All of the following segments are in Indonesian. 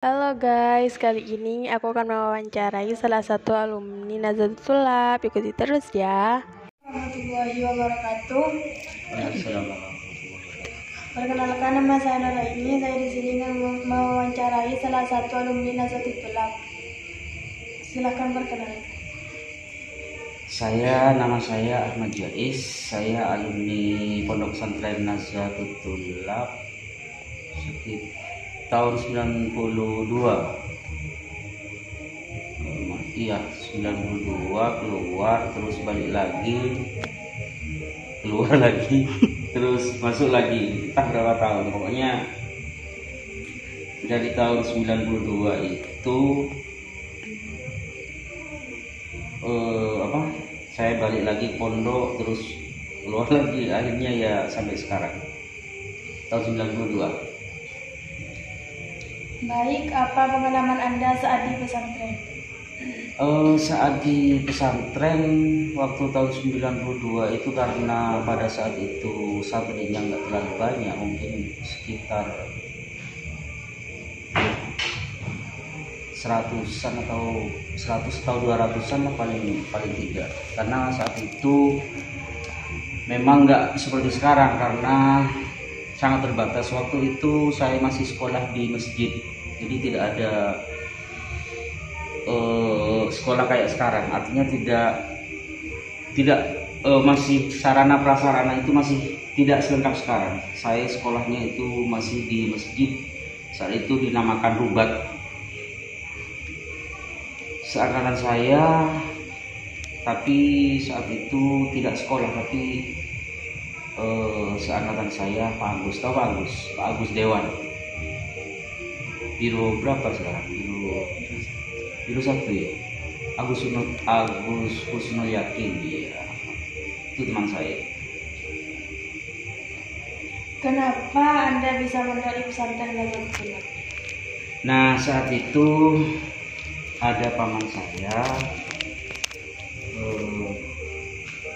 Halo guys, kali ini aku akan mewawancarai salah satu alumni Nazatul Tulab. Ikuti terus ya. Warahmatullahi wabarakatuh. Assalamualaikum. Perkenalkan, nama saya Nora ini. Saya di sini mewawancarai salah satu alumni Nazatul Tulab. Silakan perkenalkan. Nama saya Ahmad Jais. Saya alumni Pondok Pesantren Nazatul Tulab tahun 92. Iya, 92 keluar, terus balik lagi, keluar lagi, terus masuk lagi. Entah berapa tahun, pokoknya dari tahun 92 itu saya balik lagi pondok, terus keluar lagi, akhirnya ya sampai sekarang tahun 92. Baik, apa pengalaman Anda saat di pesantren? Saat di pesantren waktu tahun 92 itu, karena pada saat itu santrinya nggak terlalu banyak, mungkin sekitar 100-an atau 200-an lah, paling tidak. Karena saat itu memang nggak seperti sekarang, karena sangat terbatas. Waktu itu saya masih sekolah di masjid, jadi tidak ada sekolah kayak sekarang. Artinya tidak masih sarana prasarana itu masih tidak selengkap sekarang. Saya sekolahnya itu masih di masjid. Saat itu dinamakan rubat. Seangkatan saya, tapi saat itu tidak sekolah, tapi seangkatan saya Pak Agus, tahu Pak Agus? Pak Agus Dewan. Biro berapa sekarang? Biro 1 ya. Agus Husnul Yakin, ya. Itu teman saya. Kenapa Anda bisa mendaki pesantren Nazatul Tulab? Nah, saat itu ada paman saya,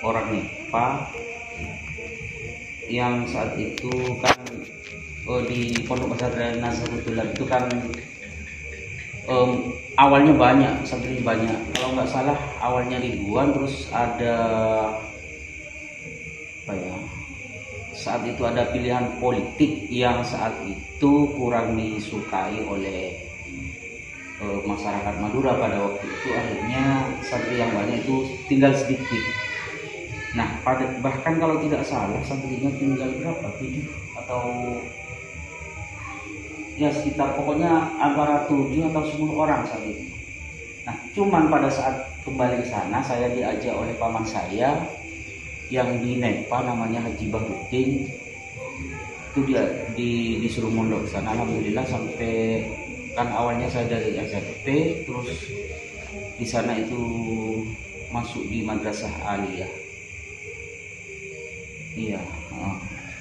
orang Nepal, yang saat itu kan di Pondok Pesantren Nazatul Tulab itu kan awalnya banyak, santri banyak. Kalau nggak salah awalnya ribuan, terus ada apa ya? Saat itu ada pilihan politik yang saat itu kurang disukai oleh masyarakat Madura pada waktu itu. Akhirnya santri yang banyak itu tinggal sedikit. Nah, bahkan kalau tidak salah santrinya tinggal berapa? 7 atau ya sekitar, pokoknya antara 7 atau 10 orang saat itu. Nah, cuman pada saat kembali ke sana, saya diajak oleh paman saya yang di Nepal, namanya Haji Bahrudin. Itu dia disuruh mondok ke sana. Alhamdulillah, sampai kan awalnya saya dari SMP, terus di sana itu masuk di madrasah aliyah. Iya,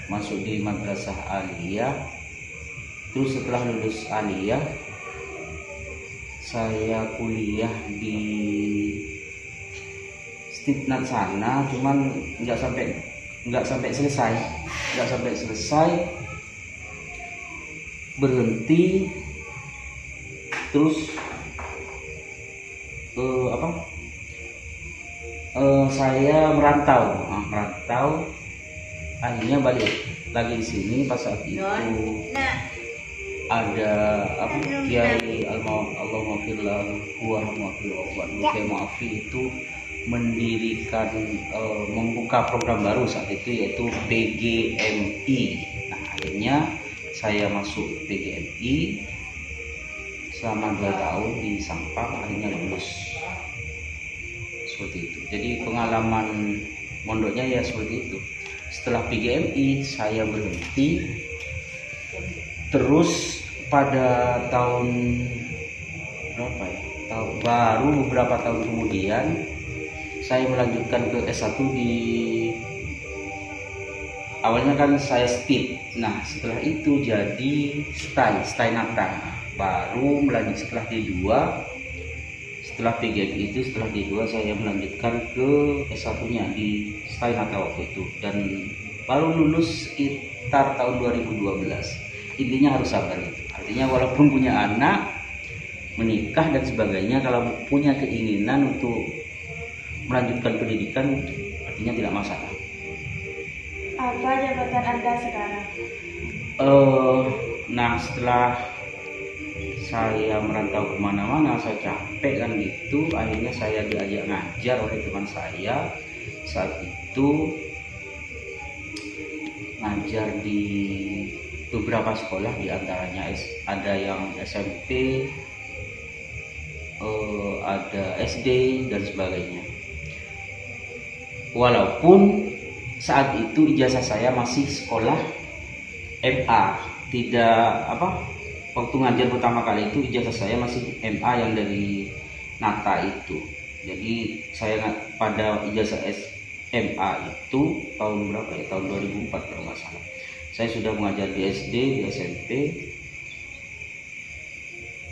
masuk di madrasah aliyah. Terus setelah lulus aliyah, saya kuliah di Stipnat sana, cuman nggak sampai selesai, berhenti. Terus saya merantau, akhirnya balik lagi di sini. Pas saat itu ada Kiai Kiai Muafi itu mendirikan, membuka program baru saat itu, yaitu PGMI. Nah, akhirnya saya masuk PGMI selama 2 tahun di Sampang, akhirnya lulus. Seperti itu. Jadi pengalaman mondoknya ya seperti itu. Setelah PGMI saya berhenti, terus pada tahun berapa ya? Baru beberapa tahun kemudian saya melanjutkan ke S1 di, awalnya kan saya STIP. Nah, setelah itu jadi Stainata. Baru melanjut setelah D2. Setelah PGMI itu, setelah D2 saya melanjutkan ke S1-nya di Stainata waktu itu, dan baru lulus sekitar tahun 2012. Intinya harus sabar. Artinya walaupun punya anak, menikah dan sebagainya, kalau punya keinginan untuk melanjutkan pendidikan, artinya tidak masalah. Apa jabatan Anda sekarang? Nah, setelah saya merantau kemana-mana, saya capek kan gitu, akhirnya saya diajak ngajar oleh teman saya. Saat itu ngajar di beberapa sekolah, diantaranya ada yang SMP, ada SD dan sebagainya. Walaupun saat itu ijazah saya masih sekolah MA, tidak waktu ngajar pertama kali itu ijazah saya masih MA yang dari Nata itu. Jadi saya pada ijazah SMA itu tahun berapa ya, tahun 2004 kalau nggak salah, saya sudah mengajar di SD, di SMP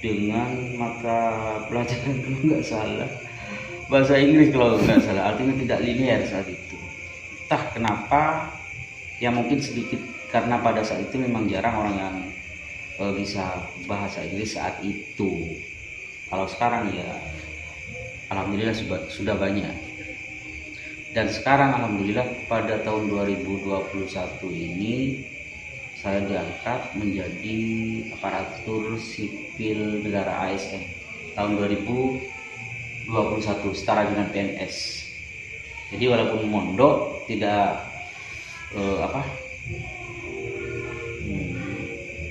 dengan mata pelajaran kalau nggak salah bahasa Inggris kalau nggak salah, artinya tidak linear saat itu. Entah kenapa, ya mungkin sedikit karena pada saat itu memang jarang orang yang bisa bahasa Inggris saat itu. Kalau sekarang ya alhamdulillah sudah banyak. Dan sekarang alhamdulillah pada tahun 2021 ini saya diangkat menjadi aparatur sipil negara ASN tahun 2021 setara dengan PNS. Jadi walaupun mondok tidak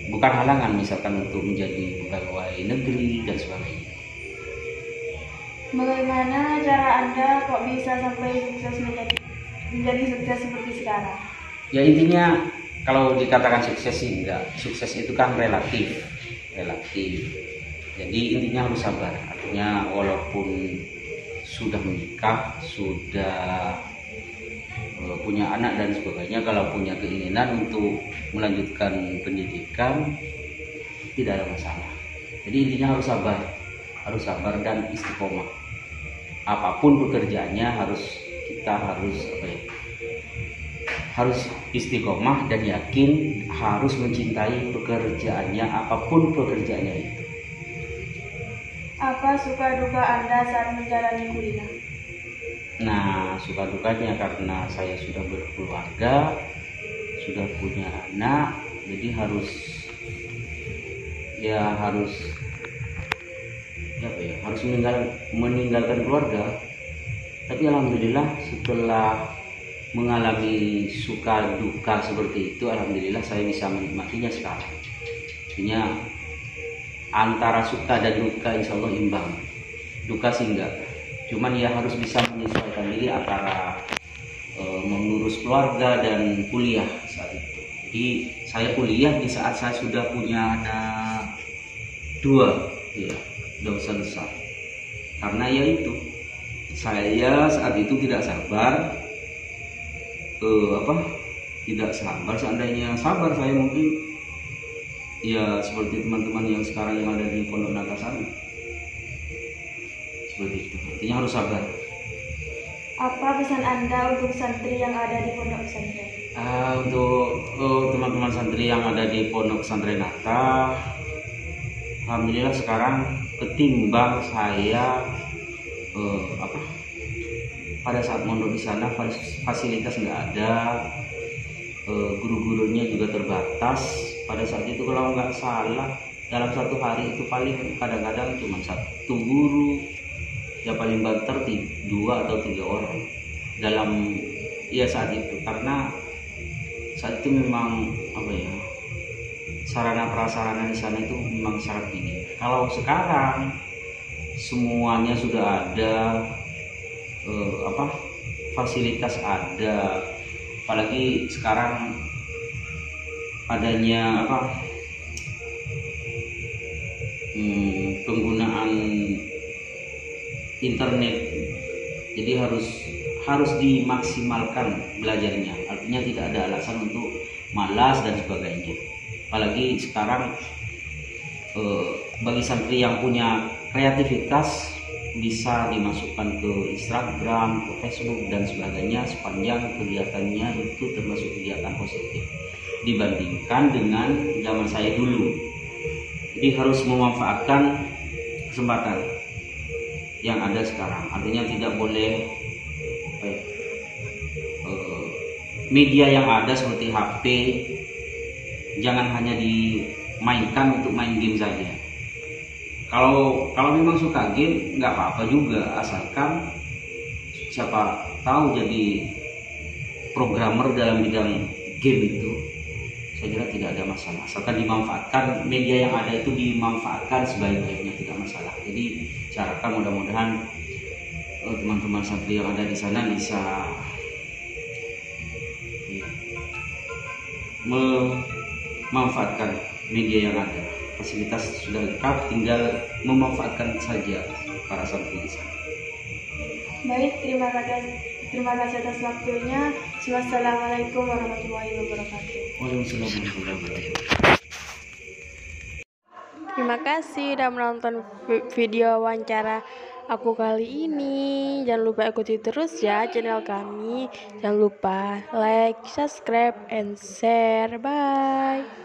bukan halangan misalkan untuk menjadi pegawai negeri dan sebagainya. Bagaimana cara Anda kok bisa sampai sukses menjadi sukses seperti sekarang? Ya intinya kalau dikatakan sukses sih enggak. Sukses itu kan relatif. Jadi intinya harus sabar. Artinya walaupun sudah menikah, sudah punya anak dan sebagainya, kalau punya keinginan untuk melanjutkan pendidikan tidak ada masalah. Jadi intinya harus sabar dan istiqomah. Apapun pekerjaannya kita harus istiqomah dan yakin, harus mencintai pekerjaannya, apapun pekerjaannya itu. Apa suka duka Anda saat menjalani kuliah? Nah, suka dukanya karena saya sudah berkeluarga, sudah punya anak, jadi harus meninggalkan keluarga. Tapi alhamdulillah setelah mengalami suka duka seperti itu, alhamdulillah saya bisa menikmatinya sekarang. Artinya antara suka dan duka insya Allah imbang. Duka sih enggak, cuman ya harus bisa menyesuaikan diri antara mengurus keluarga dan kuliah saat itu. Jadi saya kuliah di saat saya sudah punya anak 2, ya, sudah besar. Karena ya itu, saya saat itu tidak sabar. Seandainya sabar saya mungkin ya seperti teman-teman yang sekarang yang ada di Pondok Nata sana. Seperti itu. Artinya harus sabar. Apa pesan Anda untuk santri yang ada di pondok pesantren? Untuk teman-teman santri yang ada di Pondok Pesantren Nata, alhamdulillah sekarang ketimbang saya pada saat mondok di sana fasilitas nggak ada, guru-gurunya juga terbatas. Pada saat itu kalau nggak salah dalam satu hari itu paling kadang-kadang cuma 1 guru, ya paling banter 2 atau 3 orang dalam saat itu. Karena saat itu memang sarana prasarana di sana itu memang sangat minim. Kalau sekarang semuanya sudah ada, fasilitas ada, apalagi sekarang adanya penggunaan internet, jadi harus dimaksimalkan belajarnya. Artinya tidak ada alasan untuk malas dan sebagainya. Apalagi sekarang bagi santri yang punya kreativitas bisa dimasukkan ke Instagram, ke Facebook dan sebagainya, sepanjang kegiatannya itu termasuk kegiatan positif dibandingkan dengan zaman saya dulu. Jadi harus memanfaatkan kesempatan yang ada sekarang. Artinya tidak boleh media yang ada seperti HP jangan hanya dimainkan untuk main game saja. Kalau memang suka game nggak apa-apa juga, asalkan siapa tahu jadi programmer dalam bidang game itu, saya kira tidak ada masalah. Asalkan dimanfaatkan, media yang ada itu dimanfaatkan sebaik-baiknya, tidak masalah. Jadi saya harapkan mudah-mudahan teman-teman santri yang ada di sana bisa memanfaatkan media yang ada. Fasilitas sudah lengkap, tinggal memanfaatkan saja para santri di sana. Baik, terima kasih atas waktunya. Wassalamualaikum warahmatullahi wabarakatuh. Waalaikumsalam warahmatullahi wabarakatuh. Terima kasih sudah menonton video wawancara aku kali ini. Jangan lupa ikuti terus ya channel kami. Jangan lupa like, subscribe, and share. Bye.